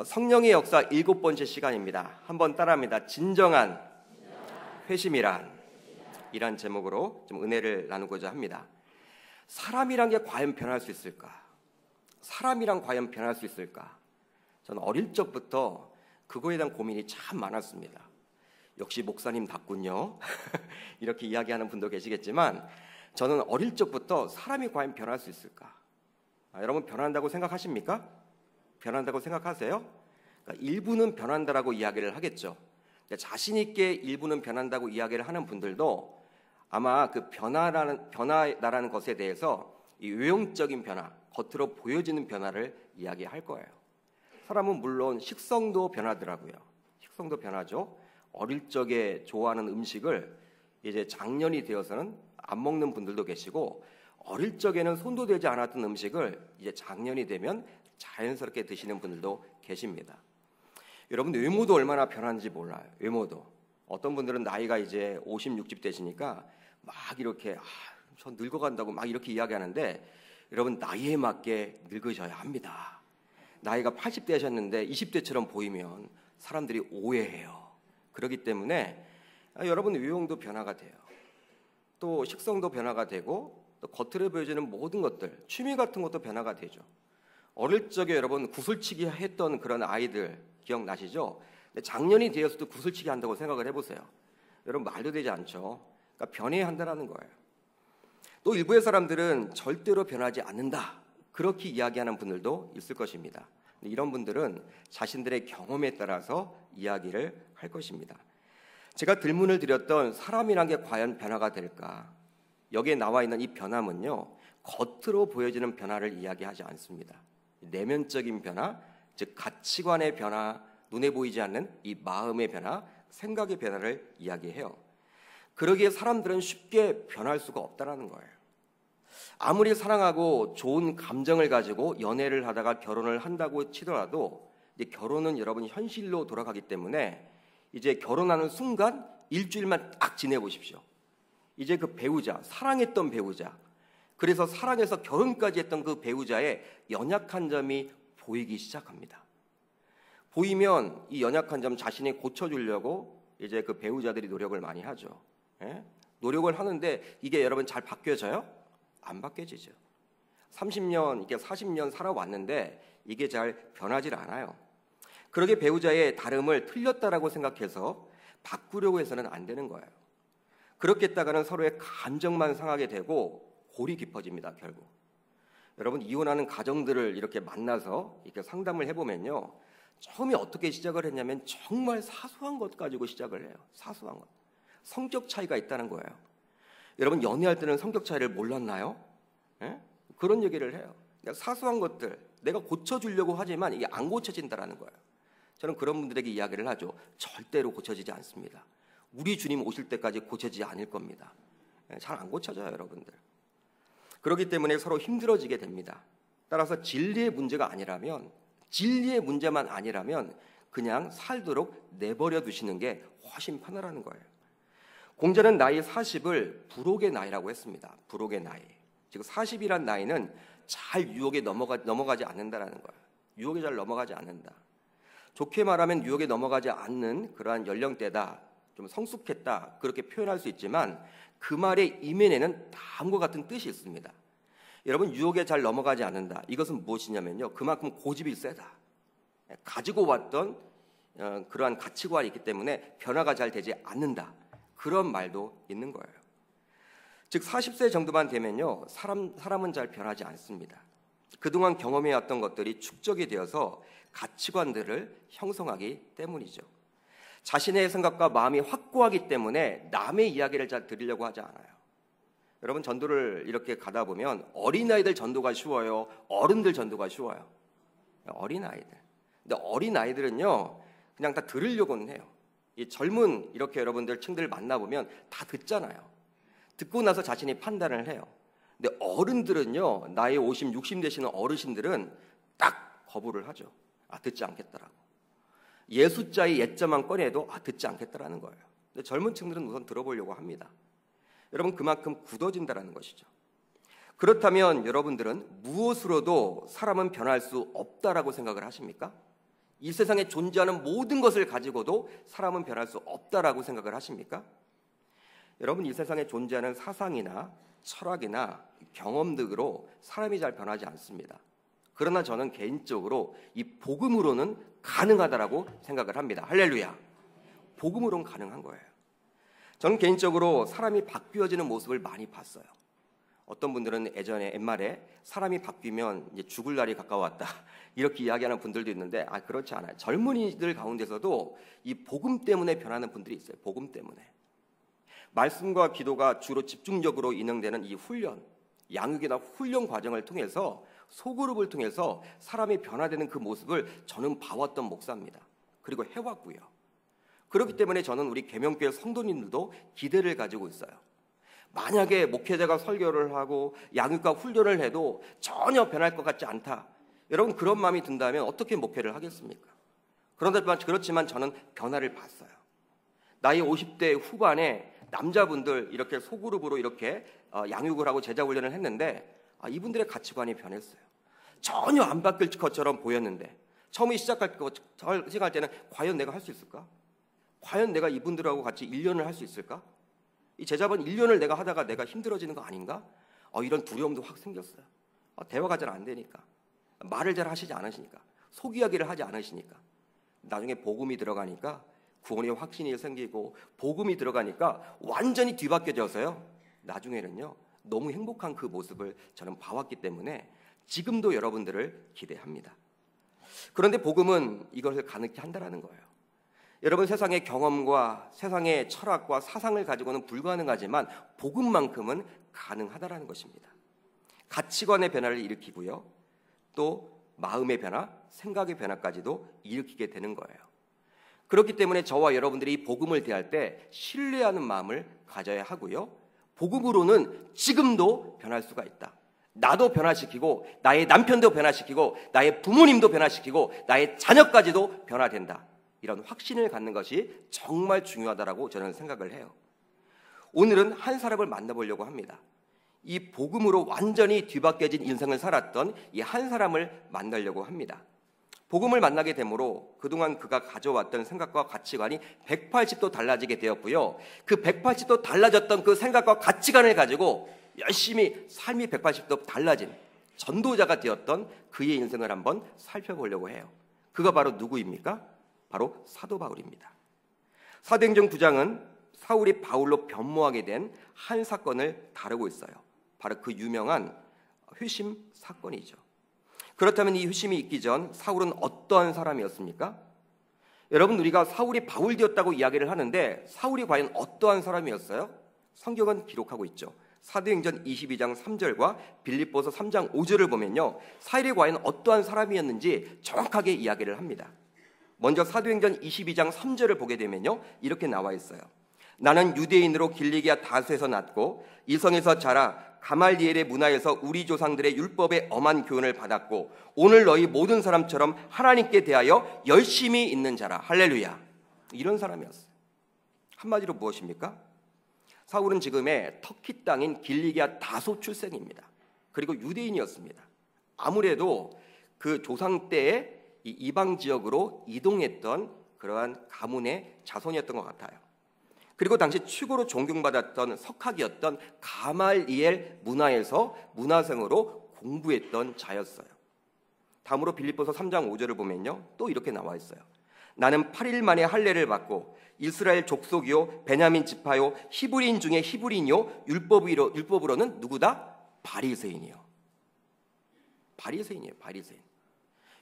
성령의 역사 7번째 시간입니다. 한번 따라합니다. 진정한 회심이란 이란 제목으로 좀 은혜를 나누고자 합니다. 사람이란 게 과연 변할 수 있을까? 사람이란 과연 변할 수 있을까? 저는 어릴 적부터 그거에 대한 고민이 참 많았습니다. 역시 목사님답군요. 이렇게 이야기하는 분도 계시겠지만 저는 어릴 적부터 사람이 과연 변할 수 있을까? 여러분 변한다고 생각하십니까? 변한다고 생각하세요? 그러니까 일부는 변한다라고 이야기를 하겠죠. 자신 있게 일부는 변한다고 이야기를 하는 분들도 아마 그 변화라는 것에 대해서 이 외형적인 변화, 겉으로 보여지는 변화를 이야기할 거예요. 사람은 물론 식성도 변하더라고요. 식성도 변하죠. 어릴 적에 좋아하는 음식을 이제 장년이 되어서는 안 먹는 분들도 계시고, 어릴 적에는 손도 대지 않았던 음식을 이제 장년이 되면 자연스럽게 드시는 분들도 계십니다. 여러분 외모도 얼마나 변하는지 몰라요. 외모도 어떤 분들은 나이가 이제 50, 60 되시니까 막 이렇게 저 늙어간다고 막 이렇게 이야기하는데, 여러분 나이에 맞게 늙으셔야 합니다. 나이가 80 되셨는데 20대처럼 보이면 사람들이 오해해요. 그렇기 때문에 여러분 외형도 변화가 돼요. 또 식성도 변화가 되고, 또 겉으로 보여지는 모든 것들, 취미 같은 것도 변화가 되죠. 어릴 적에 여러분 구슬치기 했던 그런 아이들 기억나시죠? 근데 작년이 되어서도 구슬치기 한다고 생각을 해보세요. 여러분 말도 되지 않죠. 그러니까 변해야 한다는 거예요. 또 일부의 사람들은 절대로 변하지 않는다, 그렇게 이야기하는 분들도 있을 것입니다. 이런 분들은 자신들의 경험에 따라서 이야기를 할 것입니다. 제가 질문을 드렸던 사람이란 게 과연 변화가 될까? 여기에 나와 있는 이 변함은요, 겉으로 보여지는 변화를 이야기하지 않습니다. 내면적인 변화, 즉 가치관의 변화, 눈에 보이지 않는 이 마음의 변화, 생각의 변화를 이야기해요. 그러기에 사람들은 쉽게 변할 수가 없다는 거예요. 아무리 사랑하고 좋은 감정을 가지고 연애를 하다가 결혼을 한다고 치더라도 이제 결혼은 여러분 현실로 돌아가기 때문에 이제 결혼하는 순간 일주일만 딱 지내보십시오. 이제 그 배우자, 사랑했던 배우자, 그래서 사랑해서 결혼까지 했던 그 배우자의 연약한 점이 보이기 시작합니다. 보이면 이 연약한 점 자신이 고쳐주려고 이제 그 배우자들이 노력을 많이 하죠. 예? 노력을 하는데 이게 여러분 잘 바뀌어져요? 안 바뀌어지죠. 30년, 이게 40년 살아왔는데 이게 잘 변하질 않아요. 그러게 배우자의 다름을 틀렸다라고 생각해서 바꾸려고 해서는 안 되는 거예요. 그렇게 했다가는 서로의 감정만 상하게 되고 골이 깊어집니다, 결국. 여러분 이혼하는 가정들을 이렇게 만나서 이렇게 상담을 해보면요, 처음에 어떻게 시작을 했냐면 정말 사소한 것 가지고 시작을 해요. 사소한 것. 성격 차이가 있다는 거예요. 여러분 연애할 때는 성격 차이를 몰랐나요? 예? 그런 얘기를 해요. 사소한 것들 내가 고쳐주려고 하지만 이게 안 고쳐진다는 거예요. 저는 그런 분들에게 이야기를 하죠. 절대로 고쳐지지 않습니다. 우리 주님 오실 때까지 고쳐지지 않을 겁니다. 잘 안 고쳐져요, 여러분들. 그렇기 때문에 서로 힘들어지게 됩니다. 따라서 진리의 문제가 아니라면, 진리의 문제만 아니라면 그냥 살도록 내버려 두시는 게 훨씬 편하라는 거예요. 공자는 나이 40을 불혹의 나이라고 했습니다. 불혹의 나이. 즉 40이란 나이는 잘 유혹에 넘어가지 않는다라는 거예요. 유혹에 잘 넘어가지 않는다. 좋게 말하면 유혹에 넘어가지 않는 그러한 연령대다, 좀 성숙했다, 그렇게 표현할 수 있지만 그 말의 이면에는 다음과 같은 뜻이 있습니다. 여러분 유혹에 잘 넘어가지 않는다, 이것은 무엇이냐면요, 그만큼 고집이 세다. 가지고 왔던 그러한 가치관이 있기 때문에 변화가 잘 되지 않는다, 그런 말도 있는 거예요. 즉 40세 정도만 되면요, 사람은 잘 변하지 않습니다. 그동안 경험해왔던 것들이 축적이 되어서 가치관들을 형성하기 때문이죠. 자신의 생각과 마음이 확고하기 때문에 남의 이야기를 잘 들으려고 하지 않아요. 여러분 전도를 이렇게 가다 보면 어린아이들 전도가 쉬워요, 어른들 전도가 쉬워요? 어린아이들. 근데 어린아이들은요 그냥 다 들으려고는 해요. 이 젊은 이렇게 여러분들 층들 만나보면 다 듣잖아요. 듣고 나서 자신이 판단을 해요. 근데 어른들은요, 나이 50, 60 되시는 어르신들은 딱 거부를 하죠. 듣지 않겠다라고. 예숫자의 예자만 꺼내도 듣지 않겠다라는 거예요. 근데 젊은 층들은 우선 들어보려고 합니다. 여러분 그만큼 굳어진다라는 것이죠. 그렇다면 여러분들은 무엇으로도 사람은 변할 수 없다라고 생각을 하십니까? 이 세상에 존재하는 모든 것을 가지고도 사람은 변할 수 없다라고 생각을 하십니까? 여러분, 이 세상에 존재하는 사상이나 철학이나 경험 등으로 사람이 잘 변하지 않습니다. 그러나 저는 개인적으로 이 복음으로는 가능하다라고 생각을 합니다. 할렐루야. 복음으로는 가능한 거예요. 저는 개인적으로 사람이 바뀌어지는 모습을 많이 봤어요. 어떤 분들은 예전에 옛말에 사람이 바뀌면 이제 죽을 날이 가까웠다 이렇게 이야기하는 분들도 있는데 그렇지 않아요. 젊은이들 가운데서도 이 복음 때문에 변하는 분들이 있어요. 복음 때문에. 말씀과 기도가 주로 집중적으로 인용되는 이 훈련, 양육이나 훈련 과정을 통해서 소그룹을 통해서 사람이 변화되는 그 모습을 저는 봐왔던 목사입니다. 그리고 해왔고요. 그렇기 때문에 저는 우리 계명교회 성도님들도 기대를 가지고 있어요. 만약에 목회자가 설교를 하고 양육과 훈련을 해도 전혀 변할 것 같지 않다. 여러분, 그런 마음이 든다면 어떻게 목회를 하겠습니까? 그렇지만 저는 변화를 봤어요. 나이 50대 후반에 남자분들 이렇게 소그룹으로 이렇게 양육을 하고 제자 훈련을 했는데 이분들의 가치관이 변했어요. 전혀 안 바뀔 것처럼 보였는데 처음에 시작할 때는 과연 내가 할 수 있을까? 과연 내가 이분들하고 같이 1년을 할 수 있을까? 이 제자분 1년을 내가 하다가 내가 힘들어지는 거 아닌가? 이런 두려움도 확 생겼어요. 대화가 잘 안 되니까, 말을 잘 하시지 않으시니까, 속 이야기를 하지 않으시니까. 나중에 복음이 들어가니까 구원의 확신이 생기고 복음이 들어가니까 완전히 뒤바뀌어져서요. 나중에는요 너무 행복한 그 모습을 저는 봐왔기 때문에 지금도 여러분들을 기대합니다. 그런데 복음은 이것을 가능케 한다는 거예요. 여러분, 세상의 경험과 세상의 철학과 사상을 가지고는 불가능하지만 복음만큼은 가능하다는 것입니다. 가치관의 변화를 일으키고요, 또 마음의 변화, 생각의 변화까지도 일으키게 되는 거예요. 그렇기 때문에 저와 여러분들이 복음을 대할 때 신뢰하는 마음을 가져야 하고요, 복음으로는 지금도 변할 수가 있다. 나도 변화시키고 나의 남편도 변화시키고 나의 부모님도 변화시키고 나의 자녀까지도 변화된다. 이런 확신을 갖는 것이 정말 중요하다라고 저는 생각을 해요. 오늘은 한 사람을 만나보려고 합니다. 이 복음으로 완전히 뒤바뀌어진 인생을 살았던 이 한 사람을 만나려고 합니다. 복음을 만나게 되므로 그동안 그가 가져왔던 생각과 가치관이 180도 달라지게 되었고요. 그 180도 달라졌던 그 생각과 가치관을 가지고 열심히 삶이 180도 달라진 전도자가 되었던 그의 인생을 한번 살펴보려고 해요. 그가 바로 누구입니까? 바로 사도 바울입니다. 사도행전 9장은 사울이 바울로 변모하게 된 한 사건을 다루고 있어요. 바로 그 유명한 회심 사건이죠. 그렇다면 이 회심이 있기 전 사울은 어떠한 사람이었습니까? 여러분, 우리가 사울이 바울 되었다고 이야기를 하는데 사울이 과연 어떠한 사람이었어요? 성경은 기록하고 있죠. 사도행전 22장 3절과 빌립보서 3장 5절을 보면요, 사울이 과연 어떠한 사람이었는지 정확하게 이야기를 합니다. 먼저 사도행전 22장 3절을 보게 되면요, 이렇게 나와 있어요. 나는 유대인으로 길리기아 다수에서 났고 이성에서 자라 가말리엘의 문화에서 우리 조상들의 율법의 엄한 교훈을 받았고 오늘 너희 모든 사람처럼 하나님께 대하여 열심히 있는 자라. 할렐루야. 이런 사람이었어요. 한마디로 무엇입니까? 사울은 지금의 터키 땅인 길리기아 다소 출생입니다. 그리고 유대인이었습니다. 아무래도 그 조상 때의 이 이방 지역으로 이동했던 그러한 가문의 자손이었던 것 같아요. 그리고 당시 최고로 존경받았던 석학이었던 가말리엘 문화에서 문화생으로 공부했던 자였어요. 다음으로 빌립보서 3장 5절을 보면요, 또 이렇게 나와 있어요. 나는 8일 만에 할례를 받고 이스라엘 족속이요 베냐민 지파요 히브리인 중에 히브리인이요 율법으로는 누구다? 바리새인이요. 바리새인이에요. 바리새인.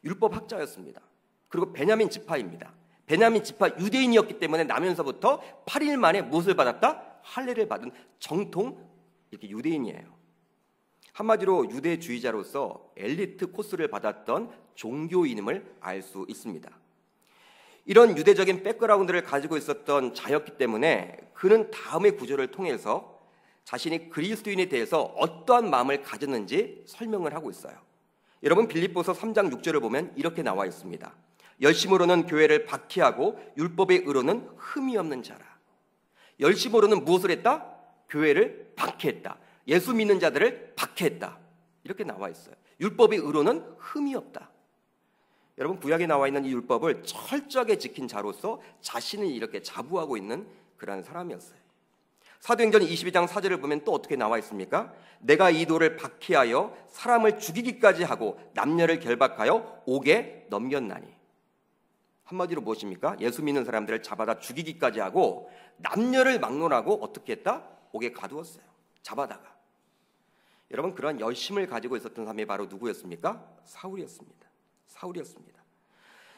율법 학자였습니다. 그리고 베냐민 지파입니다. 베냐민 지파 유대인이었기 때문에 나면서부터 8일 만에 무엇을 받았다? 할례를 받은 정통 이렇게 유대인이에요. 한마디로 유대주의자로서 엘리트 코스를 받았던 종교인임을 알 수 있습니다. 이런 유대적인 백그라운드를 가지고 있었던 자였기 때문에 그는 다음의 구절을 통해서 자신이 그리스도인에 대해서 어떠한 마음을 가졌는지 설명을 하고 있어요. 여러분, 빌립보서 3장 6절을 보면 이렇게 나와 있습니다. 열심으로는 교회를 박해하고 율법의 의로는 흠이 없는 자라. 열심으로는 무엇을 했다? 교회를 박해했다. 예수 믿는 자들을 박해했다. 이렇게 나와 있어요. 율법의 의로는 흠이 없다. 여러분, 구약에 나와 있는 이 율법을 철저하게 지킨 자로서 자신을 이렇게 자부하고 있는 그런 사람이었어요. 사도행전 22장 4절을 보면 또 어떻게 나와 있습니까? 내가 이 돌을 박해하여 사람을 죽이기까지 하고 남녀를 결박하여 옥에 넘겼나니. 한마디로 무엇입니까? 예수 믿는 사람들을 잡아다 죽이기까지 하고 남녀를 막론하고 어떻게 했다? 옥에 가두었어요. 잡아다가. 여러분, 그런 열심을 가지고 있었던 사람이 바로 누구였습니까? 사울이었습니다. 사울이었습니다.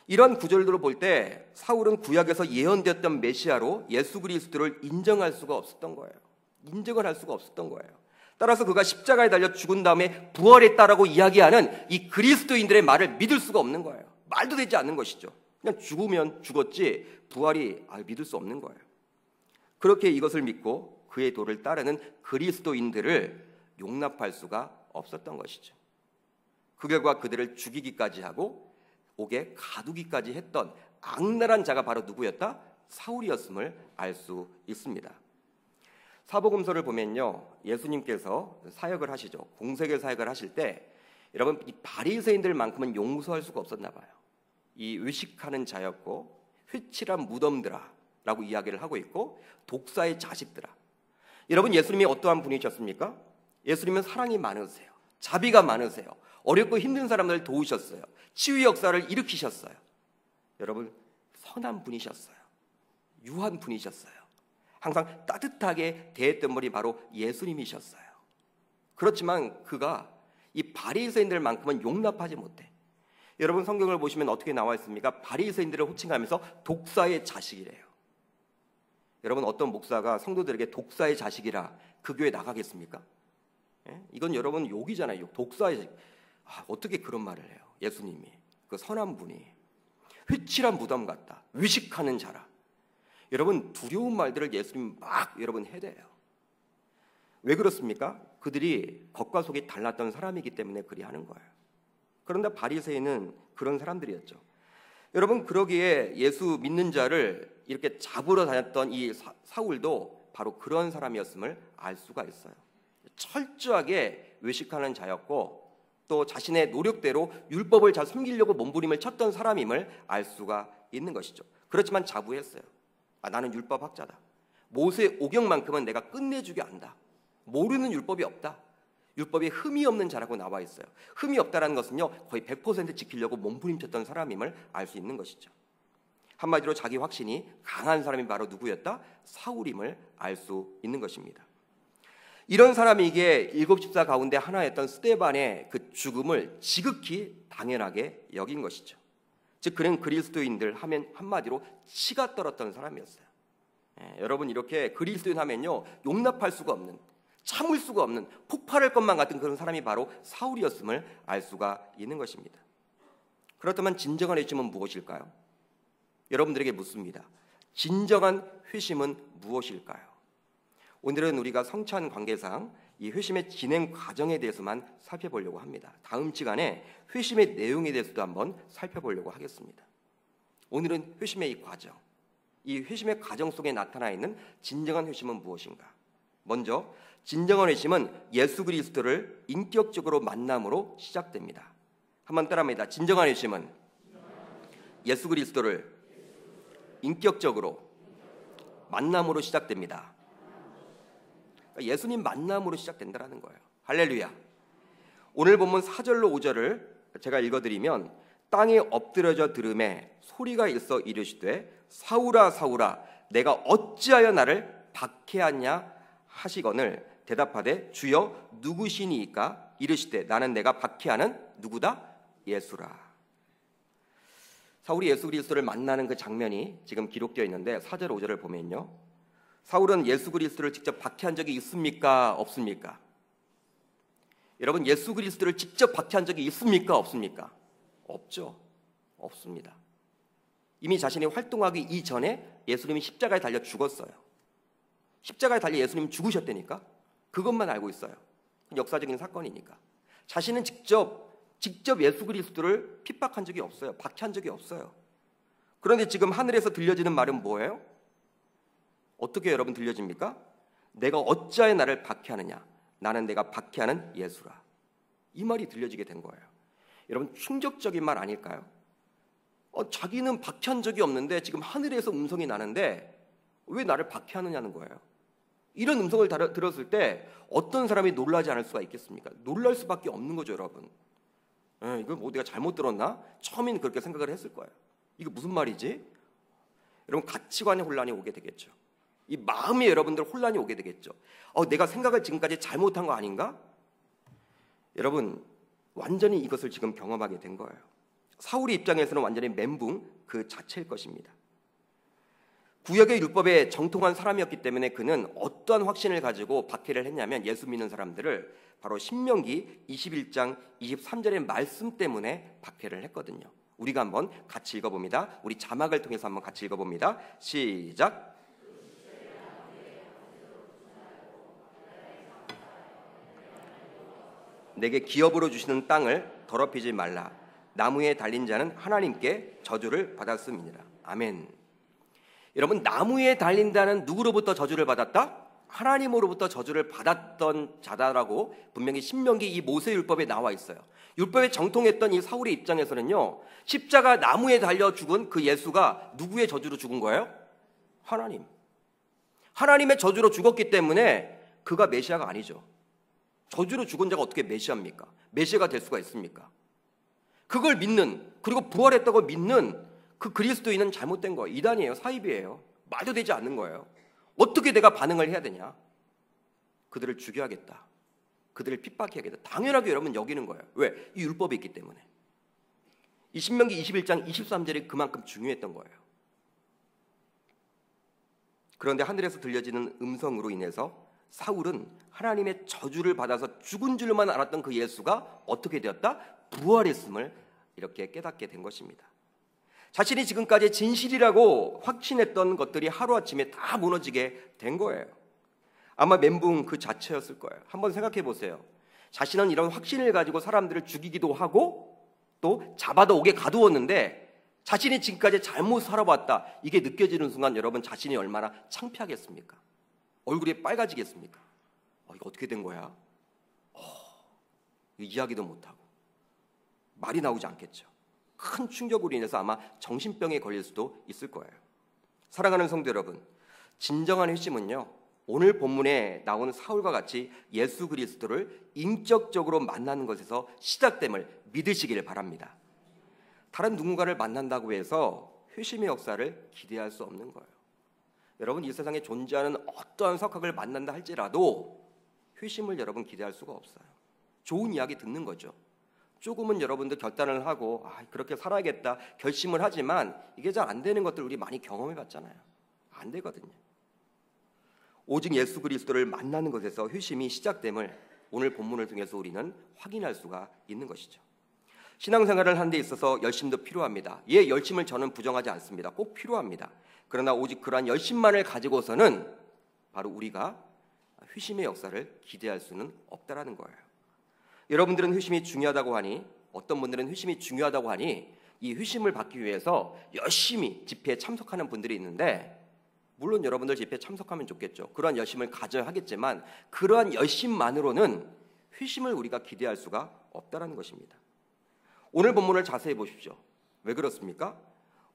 이런 구절들을 볼 때 사울은 구약에서 예언되었던 메시아로 예수 그리스도를 인정할 수가 없었던 거예요. 인정을 할 수가 없었던 거예요. 따라서 그가 십자가에 달려 죽은 다음에 부활했다라고 이야기하는 이 그리스도인들의 말을 믿을 수가 없는 거예요. 말도 되지 않는 것이죠. 그냥 죽으면 죽었지 부활이 믿을 수 없는 거예요. 그렇게 이것을 믿고 그의 도를 따르는 그리스도인들을 용납할 수가 없었던 것이죠. 그 결과 그들을 죽이기까지 하고 옥에 가두기까지 했던 악랄한 자가 바로 누구였다? 사울이었음을 알 수 있습니다. 사복음서를 보면요, 예수님께서 사역을 하시죠. 공생의 사역을 하실 때 여러분, 이 바리새인들만큼은 용서할 수가 없었나 봐요. 이 의식하는 자였고 회칠한 무덤들아 라고 이야기를 하고 있고 독사의 자식들아. 여러분, 예수님이 어떠한 분이셨습니까? 예수님은 사랑이 많으세요. 자비가 많으세요. 어렵고 힘든 사람들을 도우셨어요. 치유 역사를 일으키셨어요. 여러분, 선한 분이셨어요. 유한 분이셨어요. 항상 따뜻하게 대했던 분이 바로 예수님이셨어요. 그렇지만 그가 이 바리새인들만큼은 용납하지 못해. 여러분, 성경을 보시면 어떻게 나와 있습니까? 바리새인들을 호칭하면서 독사의 자식이래요. 여러분, 어떤 목사가 성도들에게 독사의 자식이라 그 교회 나가겠습니까? 이건 여러분 욕이잖아요. 독사의 자식. 어떻게 그런 말을 해요? 예수님이 그 선한 분이 회칠한 무덤 같다, 위식하는 자라. 여러분, 두려운 말들을 예수님 막 여러분 해대요. 왜 그렇습니까? 그들이 겉과 속이 달랐던 사람이기 때문에 그리 하는 거예요. 그런데 바리새인은 그런 사람들이었죠. 여러분, 그러기에 예수 믿는 자를 이렇게 잡으러 다녔던 이 사울도 바로 그런 사람이었음을 알 수가 있어요. 철저하게 외식하는 자였고 또 자신의 노력대로 율법을 잘 숨기려고 몸부림을 쳤던 사람임을 알 수가 있는 것이죠. 그렇지만 자부했어요. 나는 율법학자다. 모세 오경만큼은 내가 끝내주게 안다. 모르는 율법이 없다. 율법에 흠이 없는 자라고 나와 있어요. 흠이 없다라는 것은요, 거의 100% 지키려고 몸부림쳤던 사람임을 알 수 있는 것이죠. 한마디로 자기 확신이 강한 사람이 바로 누구였다? 사울임을 알 수 있는 것입니다. 이런 사람에게 일곱 집사 가운데 하나였던 스데반의 그 죽음을 지극히 당연하게 여긴 것이죠. 즉, 그는 그리스도인들 하면 한마디로 치가 떨었던 사람이었어요. 여러분, 이렇게 그리스도인 하면요, 용납할 수가 없는, 참을 수가 없는, 폭발할 것만 같은 그런 사람이 바로 사울이었음을 알 수가 있는 것입니다. 그렇다면 진정한 회심은 무엇일까요? 여러분들에게 묻습니다. 진정한 회심은 무엇일까요? 오늘은 우리가 성찬 관계상 이 회심의 진행 과정에 대해서만 살펴보려고 합니다. 다음 시간에 회심의 내용에 대해서도 한번 살펴보려고 하겠습니다. 오늘은 회심의 이 과정, 이 회심의 과정 속에 나타나 있는 진정한 회심은 무엇인가? 먼저 진정한 회심은 예수 그리스도를 인격적으로 만남으로 시작됩니다. 한번 따라합니다. 진정한 회심은 예수 그리스도를 인격적으로 만남으로 시작됩니다. 예수님 만남으로 시작된다는 거예요. 할렐루야. 오늘 본문 4절로 5절을 제가 읽어드리면 땅에 엎드려져 들음에 소리가 있어 이르시되 사울아 사울아 내가 어찌하여 나를 박해하냐 하시거늘 대답하되 주여 누구시니이까 이르시되 나는 내가 박해하는 누구다? 예수라. 사울이 예수 그리스도를 만나는 그 장면이 지금 기록되어 있는데 4절 5절을 보면요, 사울은 예수 그리스도를 직접 박해한 적이 있습니까? 없습니까? 여러분, 예수 그리스도를 직접 박해한 적이 있습니까? 없습니까? 없죠. 없습니다. 이미 자신이 활동하기 이전에 예수님이 십자가에 달려 죽었어요. 십자가에 달려 예수님이 죽으셨다니까? 그것만 알고 있어요. 역사적인 사건이니까. 자신은 직접 예수 그리스도를 핍박한 적이 없어요. 박해한 적이 없어요. 그런데 지금 하늘에서 들려지는 말은 뭐예요? 어떻게 여러분 들려집니까? 내가 어찌하여 나를 박해하느냐? 나는 내가 박해하는 예수라. 이 말이 들려지게 된 거예요. 여러분, 충격적인 말 아닐까요? 자기는 박해한 적이 없는데 지금 하늘에서 음성이 나는데 왜 나를 박해하느냐는 거예요. 이런 음성을 들었을 때 어떤 사람이 놀라지 않을 수가 있겠습니까? 놀랄 수밖에 없는 거죠, 여러분. 이거 뭐 내가 잘못 들었나? 처음에는 그렇게 생각을 했을 거예요. 이거 무슨 말이지? 여러분, 가치관의 혼란이 오게 되겠죠. 이 마음이 여러분들 혼란이 오게 되겠죠. 내가 생각을 지금까지 잘못한 거 아닌가? 여러분, 완전히 이것을 지금 경험하게 된 거예요. 사울의 입장에서는 완전히 멘붕 그 자체일 것입니다. 구약의 율법에 정통한 사람이었기 때문에 그는 어떠한 확신을 가지고 박해를 했냐면 예수 믿는 사람들을 바로 신명기 21장 23절의 말씀 때문에 박해를 했거든요. 우리가 한번 같이 읽어봅니다. 우리 자막을 통해서 한번 같이 읽어봅니다. 시작. 내게 기업으로 주시는 땅을 더럽히지 말라. 나무에 달린 자는 하나님께 저주를 받았음이니라. 아멘. 여러분, 나무에 달린다는 누구로부터 저주를 받았다? 하나님으로부터 저주를 받았던 자다라고 분명히 신명기 이 모세율법에 나와 있어요. 율법에 정통했던 이 사울의 입장에서는요, 십자가 나무에 달려 죽은 그 예수가 누구의 저주로 죽은 거예요? 하나님. 하나님의 저주로 죽었기 때문에 그가 메시아가 아니죠. 저주로 죽은 자가 어떻게 메시아입니까? 메시아가 될 수가 있습니까? 그걸 믿는, 그리고 부활했다고 믿는 그 그리스도인은 잘못된 거예요. 이단이에요. 사입이에요. 말도 되지 않는 거예요. 어떻게 내가 반응을 해야 되냐? 그들을 죽여야겠다. 그들을 핍박해야겠다. 당연하게 여러분 여기는 거예요. 왜? 이 율법이 있기 때문에. 이 신명기 21장 23절이 그만큼 중요했던 거예요. 그런데 하늘에서 들려지는 음성으로 인해서 사울은 하나님의 저주를 받아서 죽은 줄만 알았던 그 예수가 어떻게 되었다? 부활했음을 이렇게 깨닫게 된 것입니다. 자신이 지금까지 진실이라고 확신했던 것들이 하루아침에 다 무너지게 된 거예요. 아마 멘붕 그 자체였을 거예요. 한번 생각해 보세요. 자신은 이런 확신을 가지고 사람들을 죽이기도 하고 또 잡아다 옥에 가두었는데 자신이 지금까지 잘못 살아왔다, 이게 느껴지는 순간 여러분 자신이 얼마나 창피하겠습니까? 얼굴이 빨개지겠습니까? 이거 어떻게 된 거야? 이야기도 못하고 말이 나오지 않겠죠. 큰 충격으로 인해서 아마 정신병에 걸릴 수도 있을 거예요. 사랑하는 성도 여러분, 진정한 회심은요, 오늘 본문에 나온 사울과 같이 예수 그리스도를 인격적으로 만나는 것에서 시작됨을 믿으시길 바랍니다. 다른 누군가를 만난다고 해서 회심의 역사를 기대할 수 없는 거예요. 여러분, 이 세상에 존재하는 어떠한 석학을 만난다 할지라도 회심을 여러분 기대할 수가 없어요. 좋은 이야기 듣는 거죠. 조금은 여러분들 결단을 하고 그렇게 살아야겠다 결심을 하지만 이게 잘 안 되는 것들 우리 많이 경험해 봤잖아요. 안 되거든요. 오직 예수 그리스도를 만나는 것에서 회심이 시작됨을 오늘 본문을 통해서 우리는 확인할 수가 있는 것이죠. 신앙생활을 하는 데 있어서 열심도 필요합니다. 열심을 저는 부정하지 않습니다. 꼭 필요합니다. 그러나 오직 그러한 열심만을 가지고서는 바로 우리가 회심의 역사를 기대할 수는 없다라는 거예요. 여러분들은 회심이 중요하다고 하니, 어떤 분들은 회심이 중요하다고 하니 이 회심을 받기 위해서 열심히 집회에 참석하는 분들이 있는데, 물론 여러분들 집회에 참석하면 좋겠죠. 그러한 열심을 가져야 하겠지만 그러한 열심만으로는 회심을 우리가 기대할 수가 없다라는 것입니다. 오늘 본문을 자세히 보십시오. 왜 그렇습니까?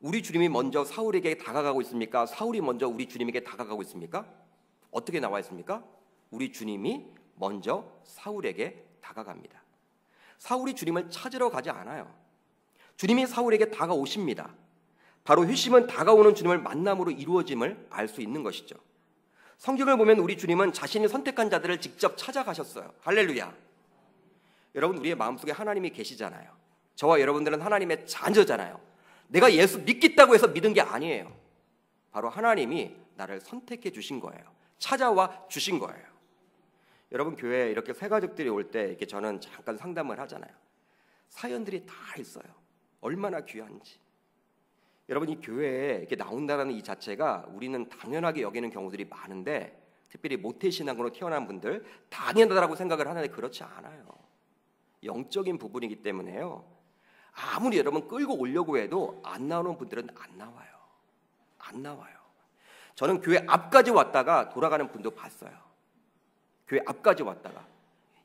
우리 주님이 먼저 사울에게 다가가고 있습니까? 사울이 먼저 우리 주님에게 다가가고 있습니까? 어떻게 나와 있습니까? 우리 주님이 먼저 사울에게 다가갑니다. 사울이 주님을 찾으러 가지 않아요. 주님이 사울에게 다가오십니다. 바로 회심은 다가오는 주님을 만남으로 이루어짐을 알 수 있는 것이죠. 성경을 보면 우리 주님은 자신이 선택한 자들을 직접 찾아가셨어요. 할렐루야. 여러분, 우리의 마음속에 하나님이 계시잖아요. 저와 여러분들은 하나님의 자녀잖아요. 내가 예수 믿겠다고 해서 믿은 게 아니에요. 바로 하나님이 나를 선택해 주신 거예요. 찾아와 주신 거예요. 여러분, 교회에 이렇게 새 가족들이 올 때 이렇게 저는 잠깐 상담을 하잖아요. 사연들이 다 있어요. 얼마나 귀한지. 여러분, 이 교회에 이렇게 나온다는 이 자체가 우리는 당연하게 여기는 경우들이 많은데, 특별히 모태신앙으로 태어난 분들 당연하다고 생각을 하는데 그렇지 않아요. 영적인 부분이기 때문에요, 아무리 여러분 끌고 오려고 해도 안 나오는 분들은 안 나와요. 안 나와요. 저는 교회 앞까지 왔다가 돌아가는 분도 봤어요. 교회 앞까지 왔다가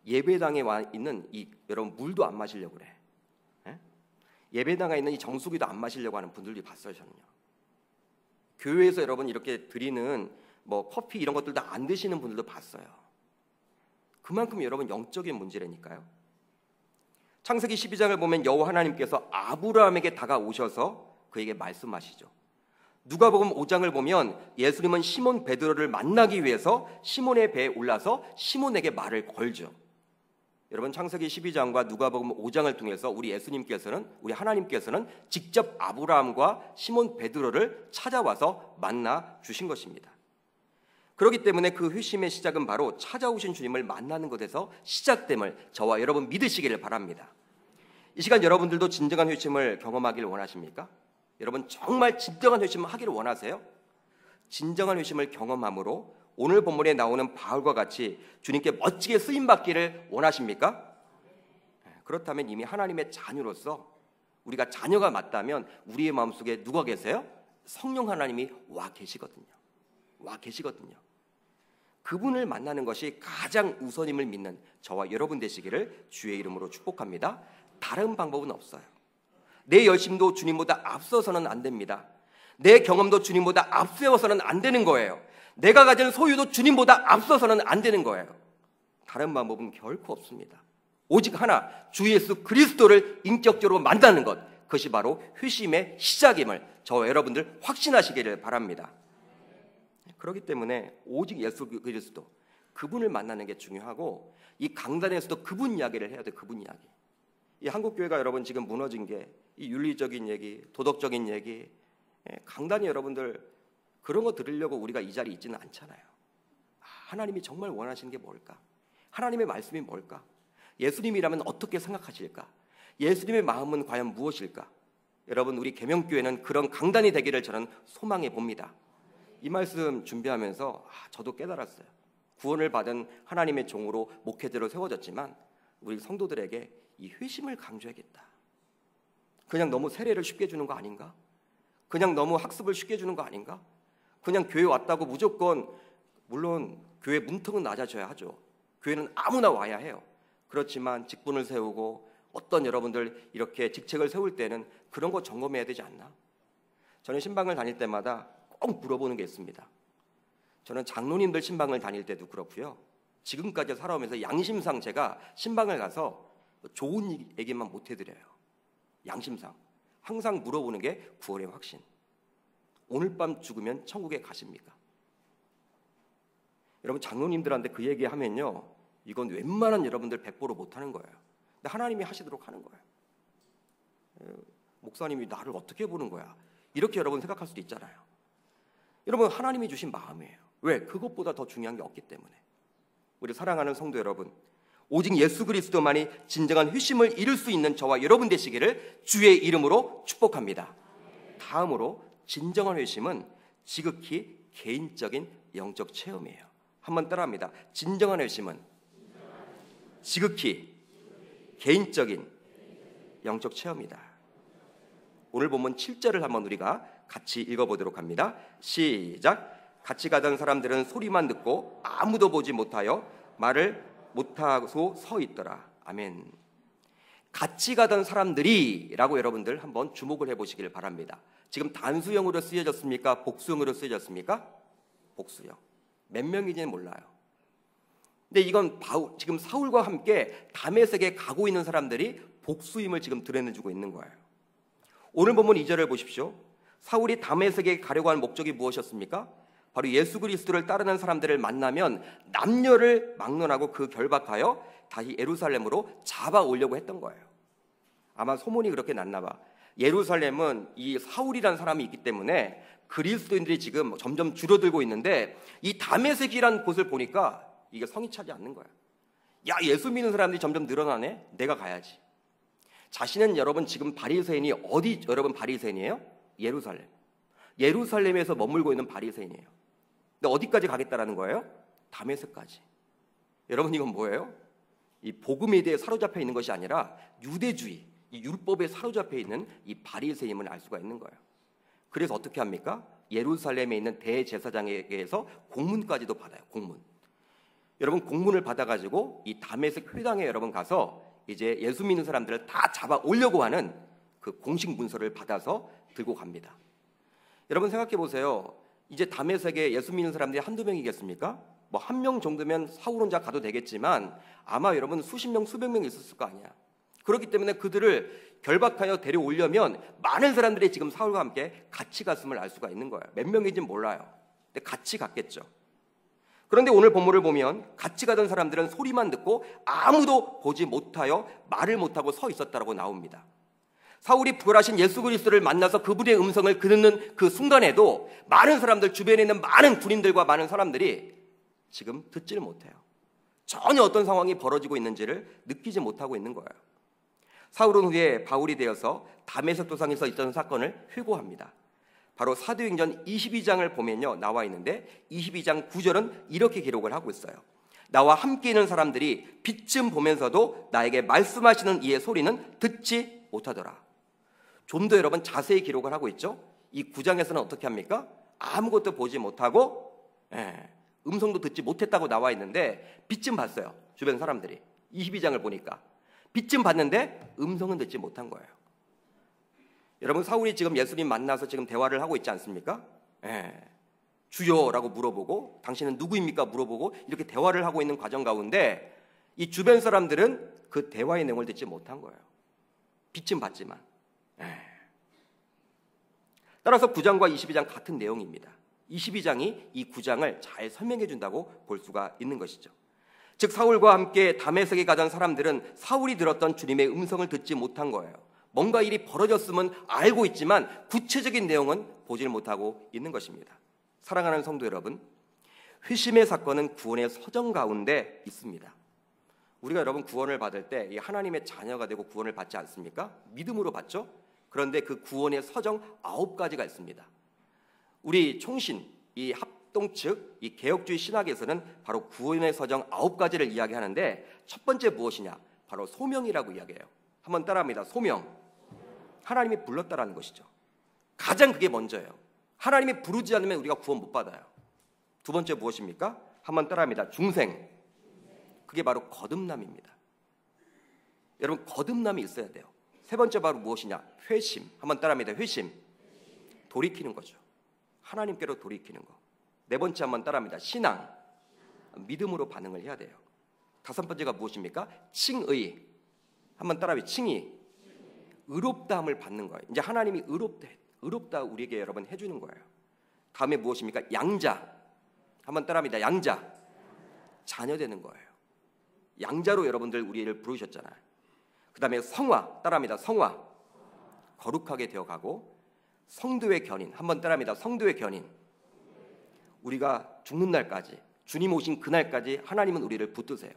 예배당에 와 있는 이 여러분 물도 안 마시려고 그래. 예배당에 있는 이 정수기도 안 마시려고 하는 분들도 봤어요. 저는요. 교회에서 여러분 이렇게 드리는 뭐 커피 이런 것들도 안 드시는 분들도 봤어요. 그만큼 여러분 영적인 문제라니까요. 창세기 12장을 보면 여호와 하나님께서 아브라함에게 다가오셔서 그에게 말씀하시죠. 누가복음 5장을 보면 예수님은 시몬 베드로를 만나기 위해서 시몬의 배에 올라서 시몬에게 말을 걸죠. 여러분 창세기 12장과 누가복음 5장을 통해서 우리 하나님께서는 직접 아브라함과 시몬 베드로를 찾아와서 만나 주신 것입니다. 그렇기 때문에 그 회심의 시작은 바로 찾아오신 주님을 만나는 것에서 시작됨을 저와 여러분 믿으시기를 바랍니다. 이 시간 여러분들도 진정한 회심을 경험하기를 원하십니까? 여러분 정말 진정한 회심을 하기를 원하세요? 진정한 회심을 경험함으로 오늘 본문에 나오는 바울과 같이 주님께 멋지게 쓰임받기를 원하십니까? 그렇다면 이미 하나님의 자녀로서 우리가 자녀가 맞다면 우리의 마음속에 누가 계세요? 성령 하나님이 와 계시거든요. 그분을 만나는 것이 가장 우선임을 믿는 저와 여러분 되시기를 주의 이름으로 축복합니다. 다른 방법은 없어요. 내 열심도 주님보다 앞서서는 안 됩니다. 내 경험도 주님보다 앞세워서는 안 되는 거예요. 내가 가진 소유도 주님보다 앞서서는 안 되는 거예요. 다른 방법은 결코 없습니다. 오직 하나, 주 예수 그리스도를 인격적으로 만나는 것, 그것이 바로 회심의 시작임을 저와 여러분들 확신하시기를 바랍니다. 그렇기 때문에 오직 예수 그리스도, 그분을 만나는 게 중요하고, 이 강단에서도 그분 이야기를 해야 돼요. 그분 이야기. 이 한국교회가 여러분 지금 무너진 게 이 윤리적인 얘기, 도덕적인 얘기, 강단이 여러분들 그런 거 들으려고 우리가 이 자리에 있지는 않잖아요. 하나님이 정말 원하시는 게 뭘까? 하나님의 말씀이 뭘까? 예수님이라면 어떻게 생각하실까? 예수님의 마음은 과연 무엇일까? 여러분 우리 계명교회는 그런 강단이 되기를 저는 소망해 봅니다. 이 말씀 준비하면서 저도 깨달았어요. 구원을 받은 하나님의 종으로 목회자로 세워졌지만 우리 성도들에게 이 회심을 강조하겠다. 그냥 너무 세례를 쉽게 주는 거 아닌가? 그냥 너무 학습을 쉽게 주는 거 아닌가? 그냥 교회 왔다고 무조건, 물론 교회 문턱은 낮아져야 하죠. 교회는 아무나 와야 해요. 그렇지만 직분을 세우고 어떤 여러분들 이렇게 직책을 세울 때는 그런 거 점검해야 되지 않나? 저는 신방을 다닐 때마다 꼭 물어보는 게 있습니다. 저는 장로님들 신방을 다닐 때도 그렇고요. 지금까지 살아오면서 양심상 제가 신방을 가서 좋은 얘기만 못 해드려요. 양심상 항상 물어보는 게 구원의 확신. 오늘 밤 죽으면 천국에 가십니까? 여러분 장로님들한테 그 얘기하면요, 이건 웬만한 여러분들 100% 못하는 거예요. 근데 하나님이 하시도록 하는 거예요. 목사님이 나를 어떻게 보는 거야? 이렇게 여러분 생각할 수도 있잖아요. 여러분 하나님이 주신 마음이에요. 왜? 그것보다 더 중요한 게 없기 때문에. 우리 사랑하는 성도 여러분, 오직 예수 그리스도만이 진정한 회심을 이룰 수 있는 저와 여러분 되시기를 주의 이름으로 축복합니다. 다음으로 진정한 회심은 지극히 개인적인 영적 체험이에요. 한번 따라합니다. 진정한 회심은 지극히 개인적인 영적 체험이다. 오늘 본문 7절을 한번 우리가 같이 읽어보도록 합니다. 시작. 같이 가던 사람들은 소리만 듣고 아무도 보지 못하여 말을 못하고 서 있더라. 아멘. 같이 가던 사람들이 라고 여러분들 한번 주목을 해보시길 바랍니다. 지금 단수형으로 쓰여졌습니까? 복수형으로 쓰여졌습니까? 복수형. 몇 명인지는 몰라요. 근데 이건 지금 사울과 함께 다메섹에 가고 있는 사람들이 복수임을 지금 드러내주고 있는 거예요. 오늘 본문 2절을 보십시오. 사울이 다메섹에 가려고 하는 목적이 무엇이었습니까? 바로 예수 그리스도를 따르는 사람들을 만나면 남녀를 막론하고 그 결박하여 다시 예루살렘으로 잡아오려고 했던 거예요. 아마 소문이 그렇게 났나 봐. 예루살렘은 이 사울이라는 사람이 있기 때문에 그리스도인들이 지금 점점 줄어들고 있는데 이 다메섹이라는 곳을 보니까 이게 성이 차지 않는 거야. 야, 예수 믿는 사람들이 점점 늘어나네. 내가 가야지. 자신은 여러분 지금 바리새인이 어디 여러분 바리새인이에요? 예루살렘. 예루살렘에서 머물고 있는 바리새인이에요. 근데 어디까지 가겠다라는 거예요? 다메섹까지. 여러분 이건 뭐예요? 이 복음에 대해 사로잡혀 있는 것이 아니라 유대주의, 이 율법에 사로잡혀 있는 이 바리새임을 알 수가 있는 거예요. 그래서 어떻게 합니까? 예루살렘에 있는 대제사장에게서 공문까지도 받아요. 공문. 여러분 공문을 받아가지고 이 다메섹 회당에 여러분 가서 이제 예수 믿는 사람들을 다 잡아오려고 하는 그 공식 문서를 받아서 들고 갑니다. 여러분 생각해 보세요. 이제 다메섹에 예수 믿는 사람들이 한두 명이겠습니까? 뭐 한 명 정도면 사울 혼자 가도 되겠지만 아마 여러분 수십 명, 수백 명 있었을 거 아니야. 그렇기 때문에 그들을 결박하여 데려오려면 많은 사람들이 지금 사울과 함께 같이 갔음을 알 수가 있는 거예요. 몇 명인지는 몰라요. 근데 같이 갔겠죠. 그런데 오늘 본문을 보면 같이 가던 사람들은 소리만 듣고 아무도 보지 못하여 말을 못하고 서 있었다라고 나옵니다. 사울이 부활하신 예수 그리스도를 만나서 그분의 음성을 듣는 그 순간에도 많은 사람들, 주변에 있는 많은 군인들과 많은 사람들이 지금 듣지를 못해요. 전혀 어떤 상황이 벌어지고 있는지를 느끼지 못하고 있는 거예요. 사울은 후에 바울이 되어서 다메섹 도상에서 있던 사건을 회고합니다. 바로 사도행전 22장을 보면요 나와 있는데 22장 9절은 이렇게 기록을 하고 있어요. 나와 함께 있는 사람들이 빛좀 보면서도 나에게 말씀하시는 이의 소리는 듣지 못하더라. 좀 더 여러분 자세히 기록을 하고 있죠. 이 9장에서는 어떻게 합니까? 아무것도 보지 못하고 음성도 듣지 못했다고 나와 있는데 빛좀 봤어요. 주변 사람들이 22장을 보니까 빛좀 봤는데 음성은 듣지 못한 거예요. 여러분 사울이 지금 예수님 만나서 지금 대화를 하고 있지 않습니까? 주여라고 물어보고 당신은 누구입니까? 물어보고 이렇게 대화를 하고 있는 과정 가운데 이 주변 사람들은 그 대화의 내용을 듣지 못한 거예요. 빛은 봤지만. 따라서 9장과 22장 같은 내용입니다. 22장이 이 9장을 잘 설명해 준다고 볼 수가 있는 것이죠. 즉 사울과 함께 다메섹에 가던 사람들은 사울이 들었던 주님의 음성을 듣지 못한 거예요. 뭔가 일이 벌어졌으면 알고 있지만 구체적인 내용은 보질 못하고 있는 것입니다. 사랑하는 성도 여러분, 회심의 사건은 구원의 서정 가운데 있습니다. 우리가 여러분 구원을 받을 때 하나님의 자녀가 되고 구원을 받지 않습니까? 믿음으로 받죠. 그런데 그 구원의 서정 9가지가 있습니다. 우리 총신, 이 합동 측, 이 개혁주의 신학에서는 바로 구원의 서정 9가지를 이야기하는데 첫 번째 무엇이냐? 바로 소명이라고 이야기해요. 한번 따라합니다. 소명. 하나님이 불렀다라는 것이죠. 가장 그게 먼저예요. 하나님이 부르지 않으면 우리가 구원 못 받아요. 두 번째 무엇입니까? 한번 따라합니다. 중생. 그게 바로 거듭남입니다. 여러분 거듭남이 있어야 돼요. 세 번째 바로 무엇이냐? 회심. 한번 따라합니다. 회심. 돌이키는 거죠. 하나님께로 돌이키는 거. 네 번째 한번 따라합니다. 신앙. 믿음으로 반응을 해야 돼요. 다섯 번째가 무엇입니까? 칭의. 한번 따라합니다. 칭의. 의롭다함을 받는 거예요. 이제 하나님이 의롭다 우리에게 여러분 해주는 거예요. 다음에 무엇입니까? 양자. 한번 따라합니다. 양자. 자녀 되는 거예요. 양자로 여러분들 우리를 부르셨잖아요. 그 다음에 성화. 따라합니다. 성화. 거룩하게 되어가고 성도의 견인. 한번 따라합니다. 성도의 견인. 우리가 죽는 날까지 주님 오신 그날까지 하나님은 우리를 붙드세요.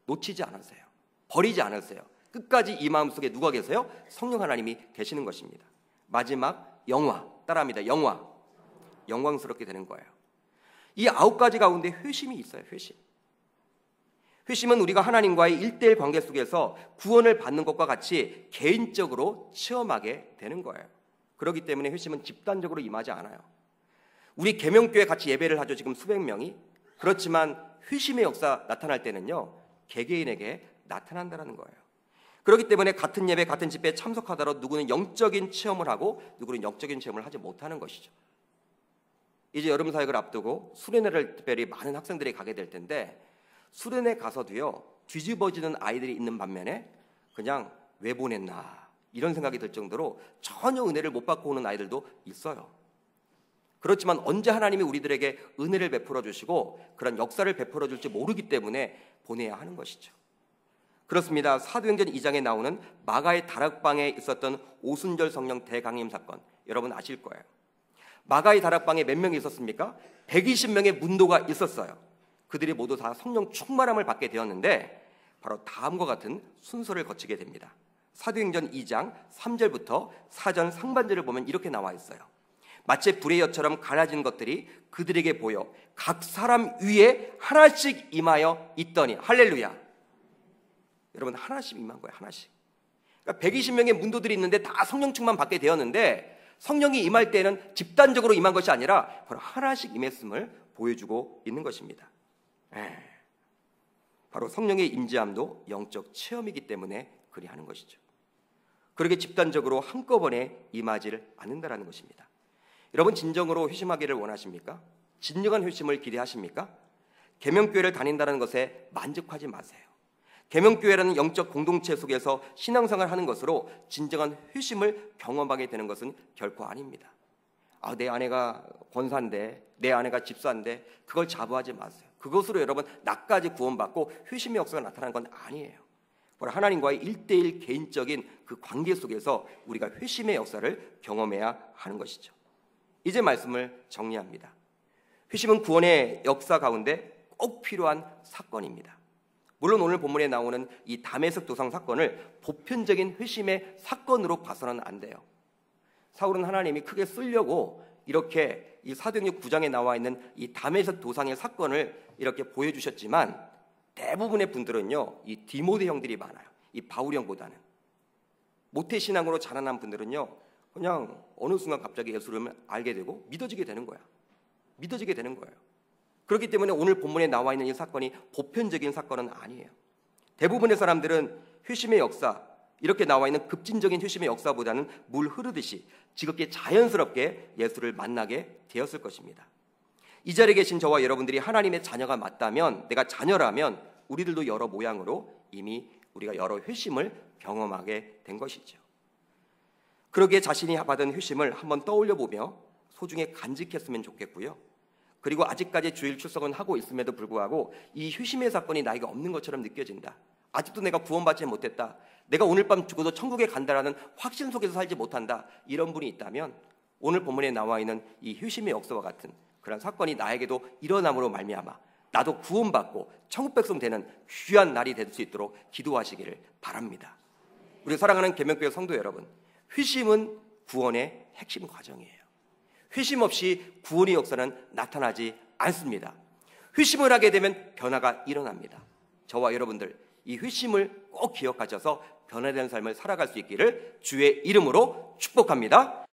놓치지 않으세요. 버리지 않으세요. 끝까지 이 마음속에 누가 계세요? 성령 하나님이 계시는 것입니다. 마지막 영화. 따라합니다. 영화. 영광스럽게 되는 거예요. 이 9가지 가운데 회심이 있어요. 회심. 회심은 우리가 하나님과의 1:1 관계 속에서 구원을 받는 것과 같이 개인적으로 체험하게 되는 거예요. 그렇기 때문에 회심은 집단적으로 임하지 않아요. 우리 계명교회 같이 예배를 하죠. 지금 수백 명이. 그렇지만 회심의 역사 나타날 때는요. 개개인에게 나타난다는 거예요. 그렇기 때문에 같은 예배, 같은 집회에 참석하더라도 누구는 영적인 체험을 하고 누구는 영적인 체험을 하지 못하는 것이죠. 이제 여름 사역을 앞두고 수련회를 특별히 많은 학생들이 가게 될 텐데 수련회 가서도요. 뒤집어지는 아이들이 있는 반면에 그냥 왜 보냈나 이런 생각이 들 정도로 전혀 은혜를 못 받고 오는 아이들도 있어요. 그렇지만 언제 하나님이 우리들에게 은혜를 베풀어 주시고 그런 역사를 베풀어 줄지 모르기 때문에 보내야 하는 것이죠. 그렇습니다. 사도행전 2장에 나오는 마가의 다락방에 있었던 오순절 성령 대강림 사건 여러분 아실 거예요. 마가의 다락방에 몇 명이 있었습니까? 120명의 문도가 있었어요. 그들이 모두 다 성령 충만함을 받게 되었는데 바로 다음과 같은 순서를 거치게 됩니다. 사도행전 2장 3절부터 4전 상반절을 보면 이렇게 나와 있어요. 마치 불의 엿처럼 갈라진 것들이 그들에게 보여 각 사람 위에 하나씩 임하여 있더니 할렐루야. 여러분 하나씩 임한 거예요. 하나씩. 그러니까 120명의 문도들이 있는데 다 성령 충만 받게 되었는데 성령이 임할 때는 집단적으로 임한 것이 아니라 바로 하나씩 임했음을 보여주고 있는 것입니다. 바로 성령의 임재함도 영적 체험이기 때문에 그리 하는 것이죠. 그렇게 집단적으로 한꺼번에 임하지를 않는다는 것입니다. 여러분, 진정으로 회심하기를 원하십니까? 진정한 회심을 기대하십니까? 계명교회를 다닌다는 것에 만족하지 마세요. 계명교회라는 영적 공동체 속에서 신앙생활을 하는 것으로 진정한 회심을 경험하게 되는 것은 결코 아닙니다. 내 아내가 권사인데, 내 아내가 집사인데 그걸 자부하지 마세요. 그것으로 여러분 나까지 구원받고 회심의 역사가 나타나는 건 아니에요. 하나님과의 1:1 개인적인 그 관계 속에서 우리가 회심의 역사를 경험해야 하는 것이죠. 이제 말씀을 정리합니다. 회심은 구원의 역사 가운데 꼭 필요한 사건입니다. 물론 오늘 본문에 나오는 이 다메섹 도상 사건을 보편적인 회심의 사건으로 봐서는 안 돼요. 사울은 하나님이 크게 쓰려고 이렇게 이 사도행전 9장에 나와 있는 이 다메섹 도상의 사건을 이렇게 보여주셨지만, 대부분의 분들은요, 이 디모데 형들이 많아요. 이 바울 형보다는. 모태신앙으로 자라난 분들은요, 그냥 어느 순간 갑자기 예수를 알게 되고 믿어지게 되는 거야. 믿어지게 되는 거예요. 그렇기 때문에 오늘 본문에 나와 있는 이 사건이 보편적인 사건은 아니에요. 대부분의 사람들은 회심의 역사, 이렇게 나와 있는 급진적인 회심의 역사보다는 물 흐르듯이 지극히 자연스럽게 예수를 만나게 되었을 것입니다. 이 자리에 계신 저와 여러분들이 하나님의 자녀가 맞다면, 내가 자녀라면 우리들도 여러 모양으로 이미 우리가 여러 회심을 경험하게 된 것이죠. 그러기에 자신이 받은 회심을 한번 떠올려보며 소중히 간직했으면 좋겠고요. 그리고 아직까지 주일 출석은 하고 있음에도 불구하고 이 회심의 사건이 나에게 없는 것처럼 느껴진다. 아직도 내가 구원받지 못했다. 내가 오늘 밤 죽어도 천국에 간다라는 확신 속에서 살지 못한다. 이런 분이 있다면 오늘 본문에 나와 있는 이 회심의 역사와 같은 그런 사건이 나에게도 일어남으로 말미암아 나도 구원받고 천국 백성 되는 귀한 날이 될 수 있도록 기도하시기를 바랍니다. 우리 사랑하는 계명교회 성도 여러분, 회심은 구원의 핵심 과정이에요. 회심 없이 구원의 역사는 나타나지 않습니다. 회심을 하게 되면 변화가 일어납니다. 저와 여러분들 이 회심을 꼭 기억하셔서 변화되는 삶을 살아갈 수 있기를 주의 이름으로 축복합니다.